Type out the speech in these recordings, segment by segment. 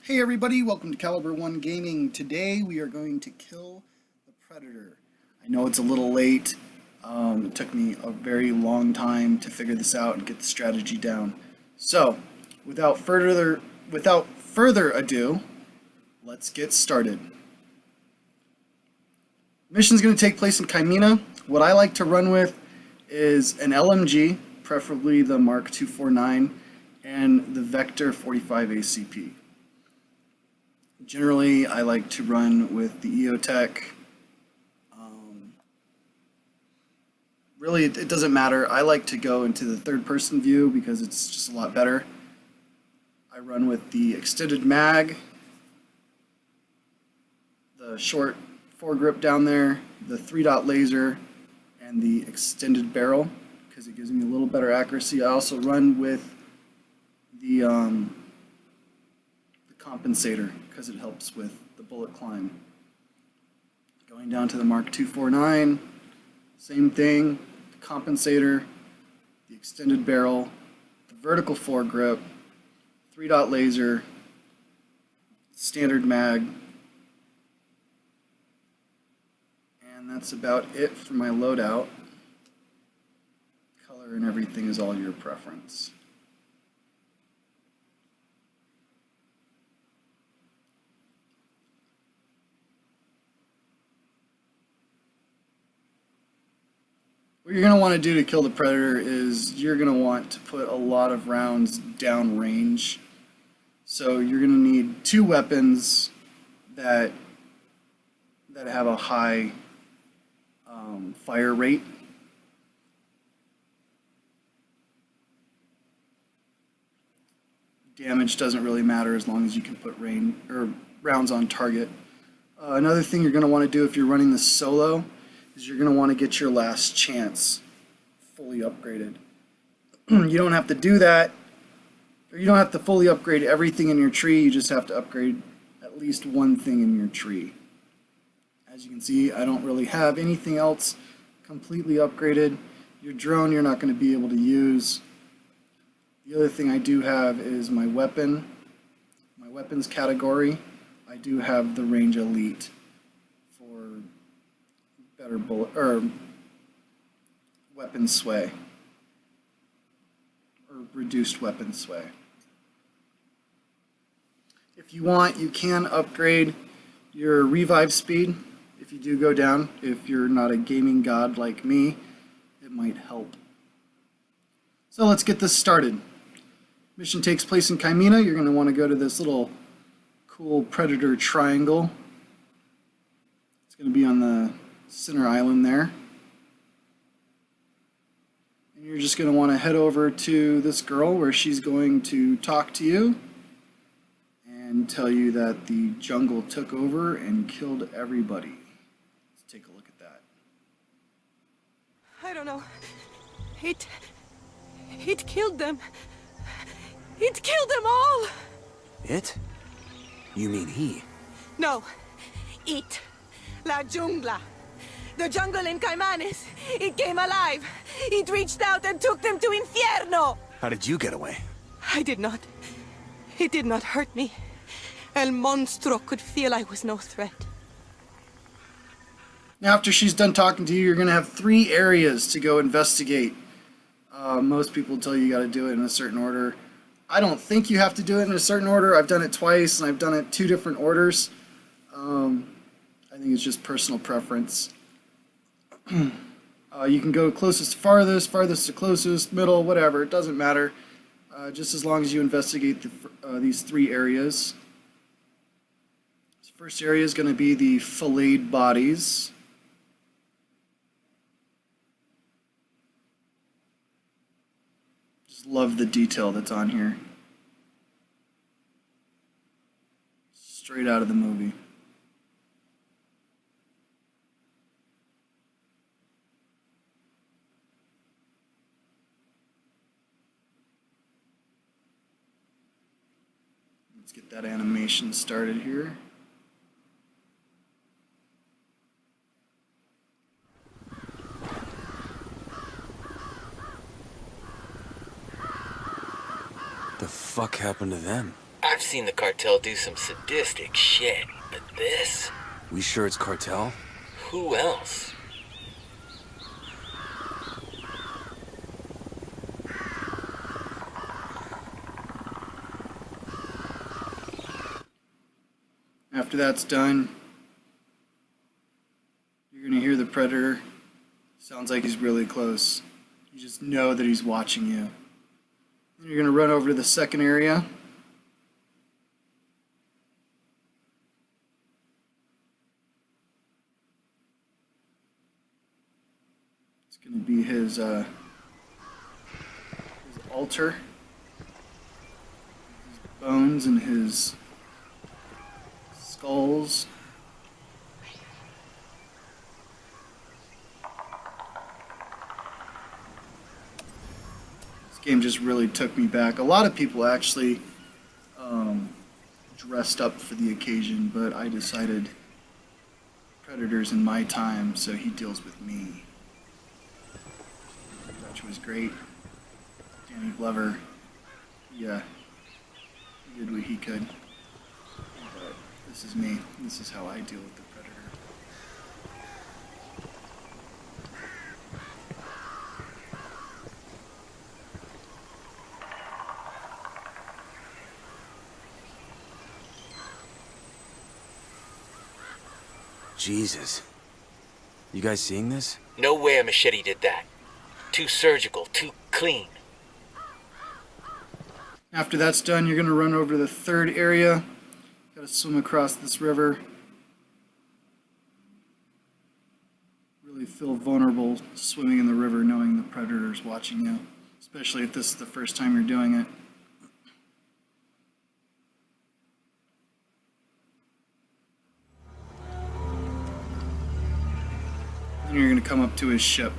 Hey everybody, welcome to Caliber 1 Gaming. Today we are going to kill the Predator. I know it's a little late. It took me a very long time to figure this out and get the strategy down. So, without further ado, let's get started. The mission's going to take place in Kymena. What I like to run with is an LMG, preferably the Mark 249, and the Vector 45 ACP. Generally, I like to run with the EOTech. Really, it doesn't matter. I like to go into the third-person view because it's just a lot better. I run with the extended mag, the short foregrip down there, the 3-dot laser, and the extended barrel because it gives me a little better accuracy. I also run with the compensator because it helps with the bullet climb. Going down to the Mark 249, same thing, the compensator, the extended barrel, the vertical foregrip, 3-dot laser, standard mag, and that's about it for my loadout. Color and everything is all your preference. What you're going to want to do to kill the Predator is you're going to want to put a lot of rounds down range. So you're going to need two weapons that have a high fire rate. Damage doesn't really matter as long as you can put rounds on target. Another thing you're going to want to do if you're running this solo is you're going to want to get your last chance fully upgraded. You don't have to do that, or you don't have to fully upgrade everything in your tree, you just have to upgrade at least one thing in your tree. As you can see, I don't really have anything else completely upgraded. Your drone you're not going to be able to use. The other thing I do have is my weapon. My weapons category, I do have the range elite for better bullet or weapon sway or reduced weapon sway. If you want, you can upgrade your revive speed if you do go down. If you're not a gaming god like me, it might help. So let's get this started. Mission takes place in Kymena. You're going to want to go to this little cool Predator triangle. It's going to be on the center island there. And you're just going to want to head over to this girl where she's going to talk to you and tell you that the jungle took over and killed everybody. Let's take a look at that. I don't know. It killed them. It killed them all! It? You mean he? No. It. La jungla. The jungle in Caimanes. It came alive. It reached out and took them to Infierno. How did you get away? I did not. It did not hurt me. El Monstro could feel I was no threat. Now after she's done talking to you, you're going to have 3 areas to go investigate. Most people tell you got to do it in a certain order. I don't think you have to do it in a certain order. I've done it twice, and I've done it 2 different orders. I think it's just personal preference. You can go closest to farthest, farthest to closest, middle, whatever. It doesn't matter. Just as long as you investigate these 3 areas. This first area is going to be the filleted bodies. Love the detail that's on here. Straight out of the movie. Let's get that animation started here. The fuck happened to them? I've seen the cartel do some sadistic shit, but this? We sure it's cartel? Who else? After that's done, you're gonna hear the predator. Sounds like he's really close. You just know that he's watching you. Then you're gonna run over to the second area. It's gonna be his altar, his bones and his skulls. This game just really took me back. A lot of people actually dressed up for the occasion, but I decided Predator's in my time, so he deals with me. Which was great. Danny Glover, yeah, he did what he could. But this is me. This is how I deal with the Predator. Jesus. You guys seeing this? No way a machete did that. Too surgical, too clean. After that's done, you're going to run over to the third area. Got to swim across this river. Really feel vulnerable swimming in the river knowing the predator's watching you, especially if this is the first time you're doing it. Then you're going to come up to his ship.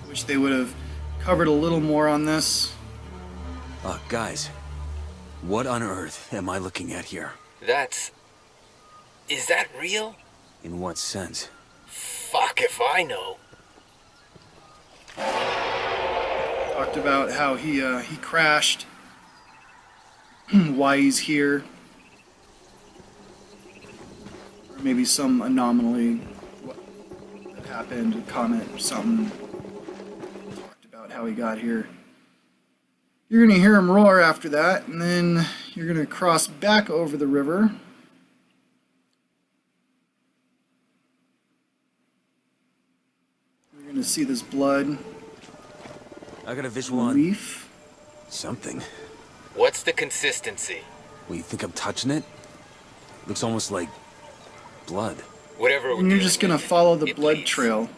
Wish they would have covered a little more on this. Guys. What on earth am I looking at here? Is that real? In what sense? Fuck if I know. Talked about how he crashed, why he's here, or maybe some anomaly that happened, a comet or something. Talked about how he got here. You're gonna hear him roar after that, and then you're gonna cross back over the river. You're gonna see this blood. I got a visual on Leaf. something. What's the consistency? Well, you think I'm touching it? Looks almost like blood. Whatever we're And you're dealing just gonna with, follow the it blood bleeds. trail.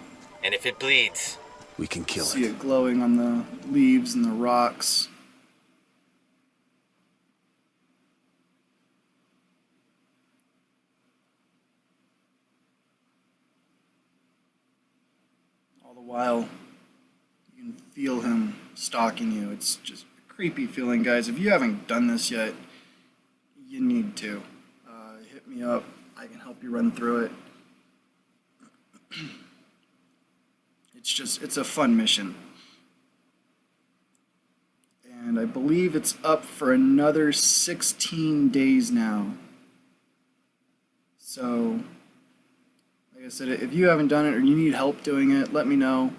And if it bleeds, We can kill See it. it glowing on the leaves and the rocks. All the while, you can feel him stalking you. It's just a creepy feeling, guys. If you haven't done this yet, you need to. Hit me up. I can help you run through it. It's a fun mission. And I believe it's up for another 16 days now. So, like I said, if you haven't done it or you need help doing it, let me know.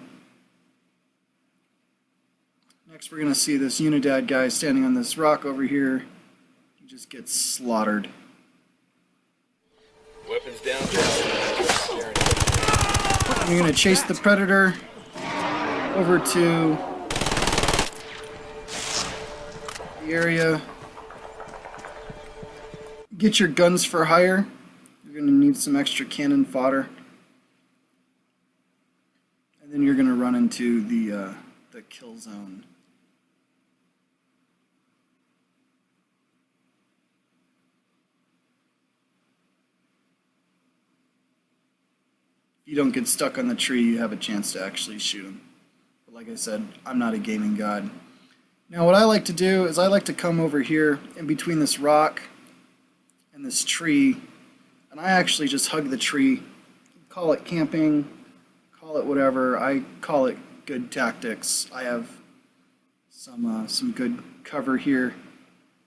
Next, we're going to see this Unidad guy standing on this rock over here. He just gets slaughtered. weapons down. You're going to chase the Predator over to the area. Get your guns for hire. You're going to need some extra cannon fodder. And then you're going to run into the kill zone. If you don't get stuck on the tree, you have a chance to actually shoot him. But like I said, I'm not a gaming god. Now what I like to do is I like to come over here in between this rock and this tree, and I actually just hug the tree. Call it camping, call it whatever. I call it good tactics. I have some good cover here.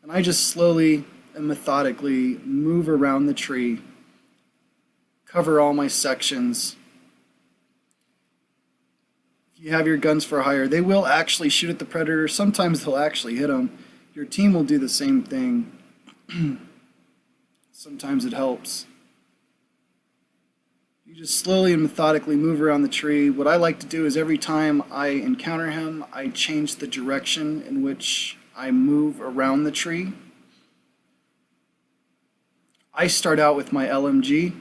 And I just slowly and methodically move around the tree, cover all my sections. If you have your guns for hire, they will actually shoot at the predator. Sometimes they'll actually hit them. Your team will do the same thing. Sometimes it helps. You just slowly and methodically move around the tree. What I like to do is every time I encounter him, I change the direction in which I move around the tree. I start out with my LMG,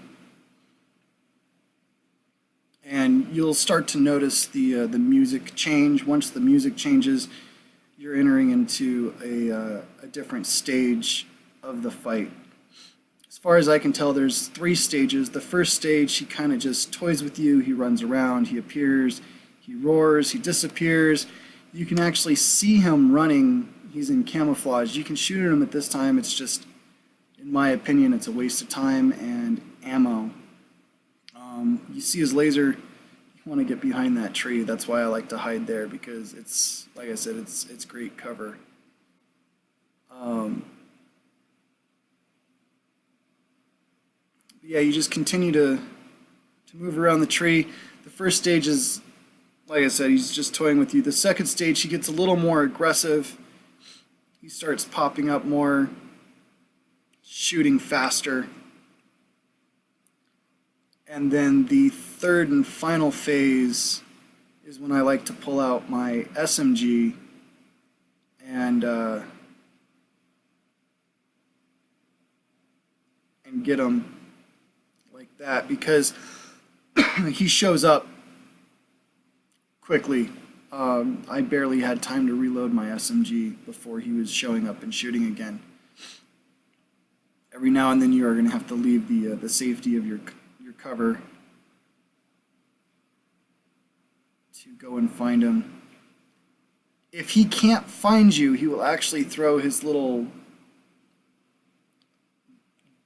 and you'll start to notice the music change. Once the music changes, you're entering into a different stage of the fight. As far as I can tell, there's 3 stages. The first stage, he kind of just toys with you. He runs around, he appears, he roars, he disappears. You can actually see him running. He's in camouflage. You can shoot at him at this time. It's just, in my opinion, it's a waste of time and ammo. You see his laser, you want to get behind that tree. That's why I like to hide there, because it's, like I said, it's great cover. Yeah, you just continue to move around the tree. The first stage is, like I said, he's just toying with you. The second stage, he gets a little more aggressive. He starts popping up more, shooting faster. And then the third and final phase is when I like to pull out my SMG and get him like that, because he shows up quickly. I barely had time to reload my SMG before he was showing up and shooting again. Every now and then you are going to have to leave the safety of your cover to go and find him. If he can't find you, he will actually throw his little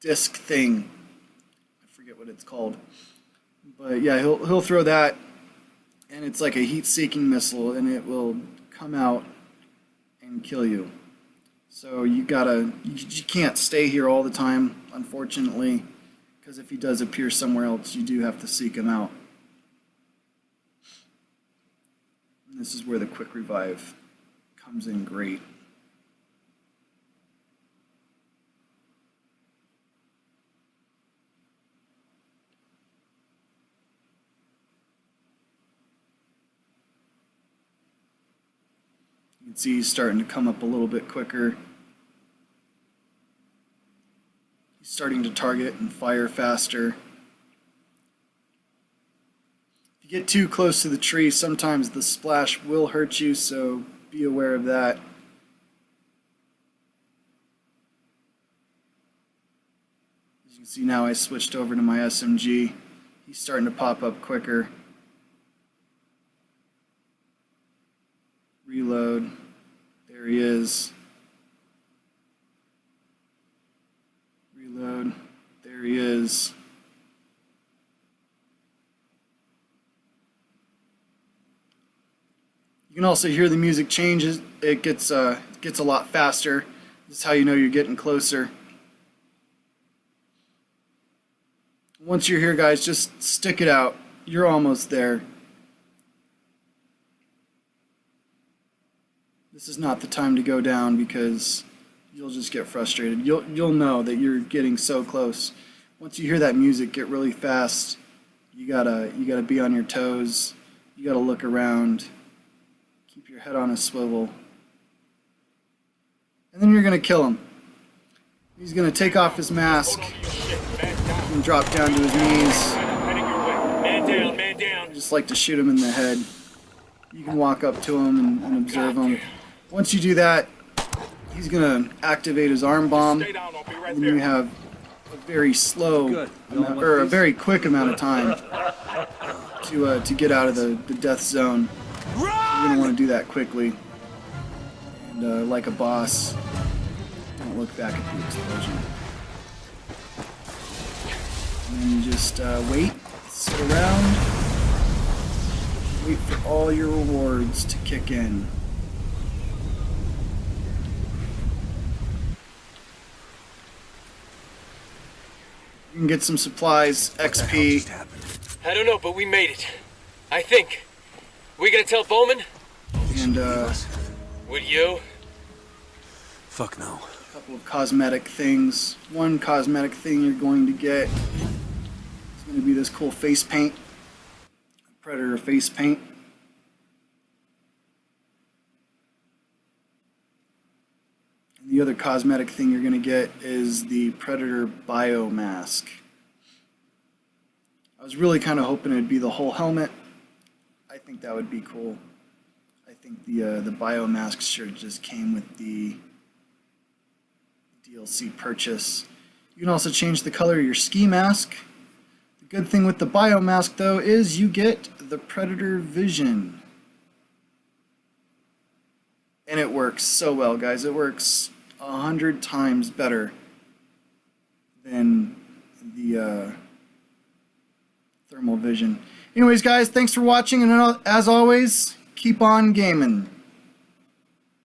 disc thing. I forget what it's called. But yeah, he'll throw that, and it's like a heat-seeking missile, and it will come out and kill you. So you can't stay here all the time, unfortunately, because if he does appear somewhere else, you do have to seek him out. And this is where the quick revive comes in great. You can see he's starting to come up a little bit quicker. He's starting to target and fire faster. If you get too close to the tree, sometimes the splash will hurt you, so be aware of that. As you can see now, I switched over to my SMG. He's starting to pop up quicker. Reload. There he is. Reload. There he is. You can also hear the music changes. It gets a lot faster. This is how you know you're getting closer. Once you're here, guys, just stick it out. You're almost there. This is not the time to go down, because you'll just get frustrated. You'll know that you're getting so close. Once you hear that music get really fast, you gotta be on your toes. You gotta look around. Keep your head on a swivel. And then you're gonna kill him. He's gonna take off his mask and drop down to his knees. I just like to shoot him in the head. You can walk up to him and observe him. Once you do that, he's going to activate his arm bomb, and then you have a very slow, or a very quick amount of time to get out of the death zone. You're going to want to do that quickly, and like a boss, don't look back at the explosion. And then you just wait, sit around, wait for all your rewards to kick in. can get some supplies, What the hell just XP. happened? I don't know, but we made it. I think. We gonna tell Bowman? And Leave a us? Would you? Fuck no. couple of cosmetic things. One cosmetic thing you're going to get is going to be this cool face paint. Predator face paint. And the other cosmetic thing you're going to get is the Predator bio mask. I was really kind of hoping it'd be the whole helmet. I think that would be cool. I think the bio mask shirt just came with the DLC purchase. You can also change the color of your ski mask. The good thing with the bio mask though is you get the Predator vision. And it works so well, guys. It works 100 times better than the thermal vision. Anyways, guys, thanks for watching, and as always, keep on gaming.